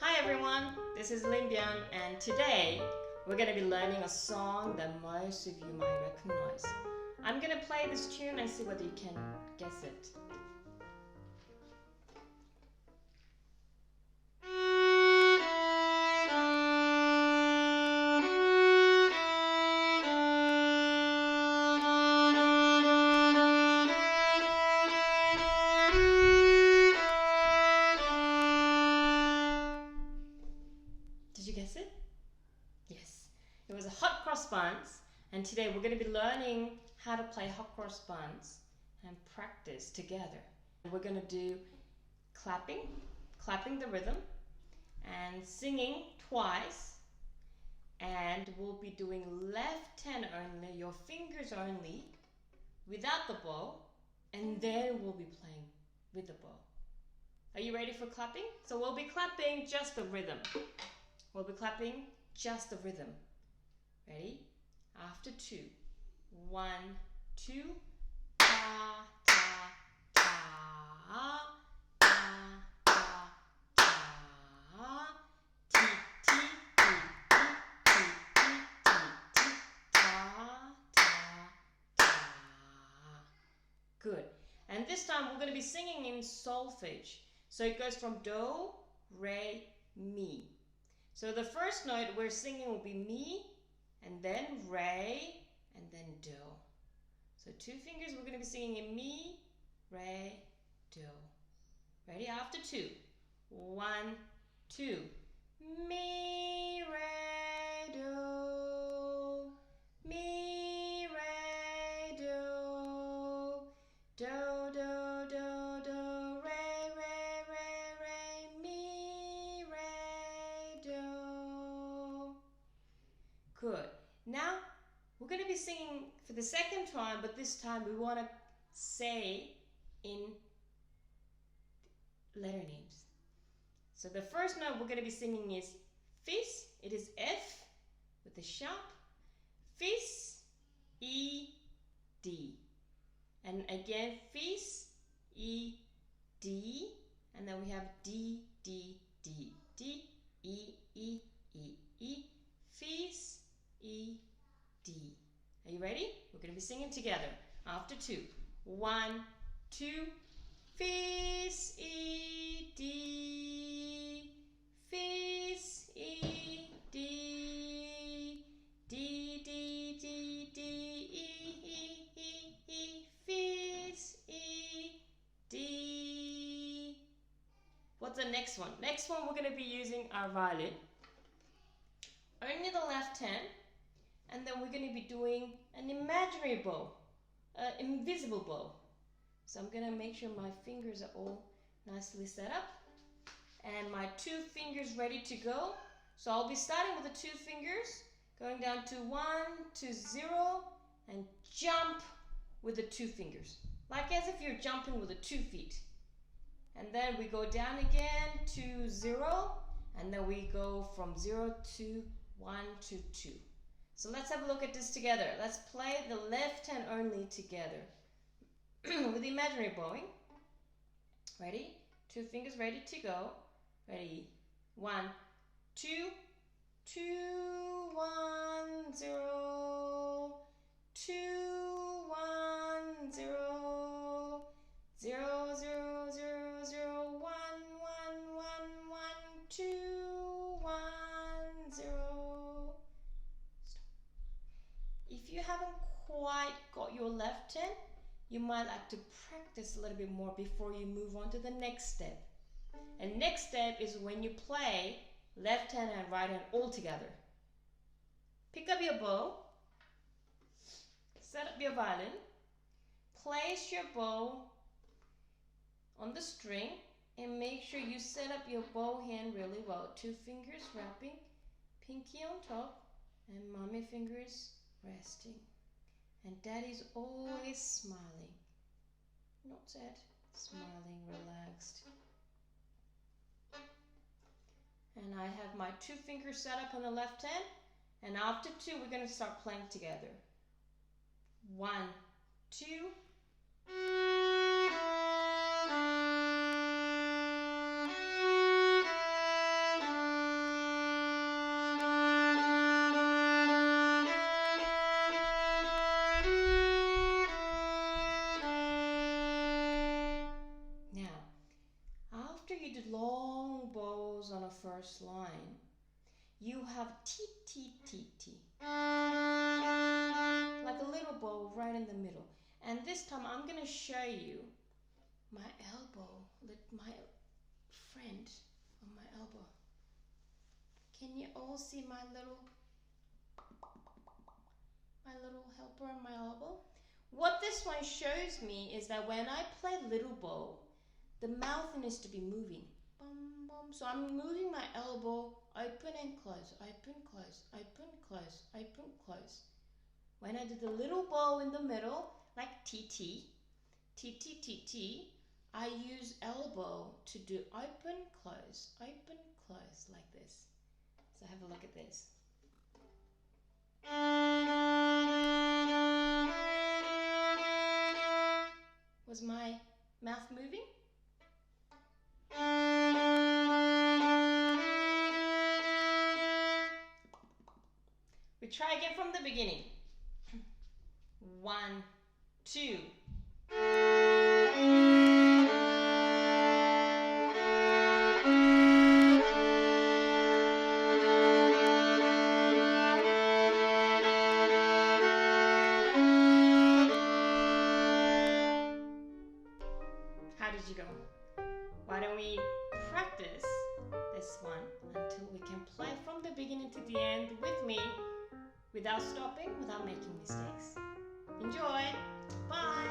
Hi everyone, this is Limbian and today we're going to be learning a song that most of you might recognize. I'm going to play this tune and see whether you can guess it. Did you guess it? Yes. It was a Hot Cross Buns, and today we're going to be learning how to play Hot Cross Buns and practice together. We're going to do clapping the rhythm, and singing twice, and we'll be doing left hand only, your fingers only, without the bow, and then we'll be playing with the bow. Are you ready for clapping? So we'll be clapping just the rhythm. We'll be clapping just the rhythm. Ready? After 2. 1, 2. Ta, ta, ta. Ta, ta, ta. Ti, ti, ti, ti, ti, ti, ti, ti. Ta, ta, ta. Good. And this time we're going to be singing in solfege. So it goes from do, re, mi. So the first note we're singing will be mi, and then re, and then do. So 2 fingers, we're going to be singing in mi, re, do. Ready? After 2. 1, 2. Mi, re, do. Mi, re, do. Do, do, do, do. Re, re, re, re. Mi, re, do. Good. Now we're going to be singing for the second time, but this time we want to say in letter names. So the first note we're going to be singing is fis. It is F with the sharp. Fis, E, D. And again, fis, E, D. And then we have D, D, D, D, E, E, E, E. Fis, E, D. Are you ready? We're going to be singing together. After 2. 1, 2. Fis, E, D. Fis, E, D. D, D, D, D, E, E, E, E. Fis, E, D. What's the next one? Next one we're going to be using our violin. Only the left hand. And then we're going to be doing an imaginary bow, invisible bow. So I'm going to make sure my fingers are all nicely set up and my 2 fingers ready to go. So I'll be starting with the 2 fingers, going down to 1, to 0, and jump with the 2 fingers, like as if you're jumping with the 2 feet. And then we go down again to 0, and then we go from 0 to 1 to 2. So let's have a look at this together. Let's play the left hand only together with the imaginary bowing. Ready? 2 fingers ready to go. Ready? 1, 2, 2, 1, 0, 2, 1, 0, 0, 0, 0, 0, 1, 1, 1, 1, 2, 1, 0. If you haven't quite got your left hand, you might like to practice a little bit more before you move on to the next step. And next step is when you play left hand and right hand all together. Pick up your bow, set up your violin, place your bow on the string, and make sure you set up your bow hand really well. 2 fingers wrapping, pinky on top, and mommy fingers resting. And daddy's always smiling. Not sad, smiling, relaxed. And I have my 2 fingers set up on the left hand. And after 2, we're going to start playing together. 1, 2. you do long bows on a first line, you have T, T, T, T. Like a little bow right in the middle. And this time I'm going to show you my elbow, my friend on my elbow. Can you all see my little helper on my elbow? What this one shows me is that when I play little bow, the mouth needs to be moving. Bum, bum. So I'm moving my elbow, open and close, open, close, open, close, open, close. When I do the little bow in the middle, like TT, TT, TT, I use elbow to do open, close, like this. So have a look at this. Was my mouth moving? We try again from the beginning. 1, 2. How did you go? Why don't we practice this one until we can play from the beginning to the end with me without stopping, without making mistakes. Enjoy! Bye!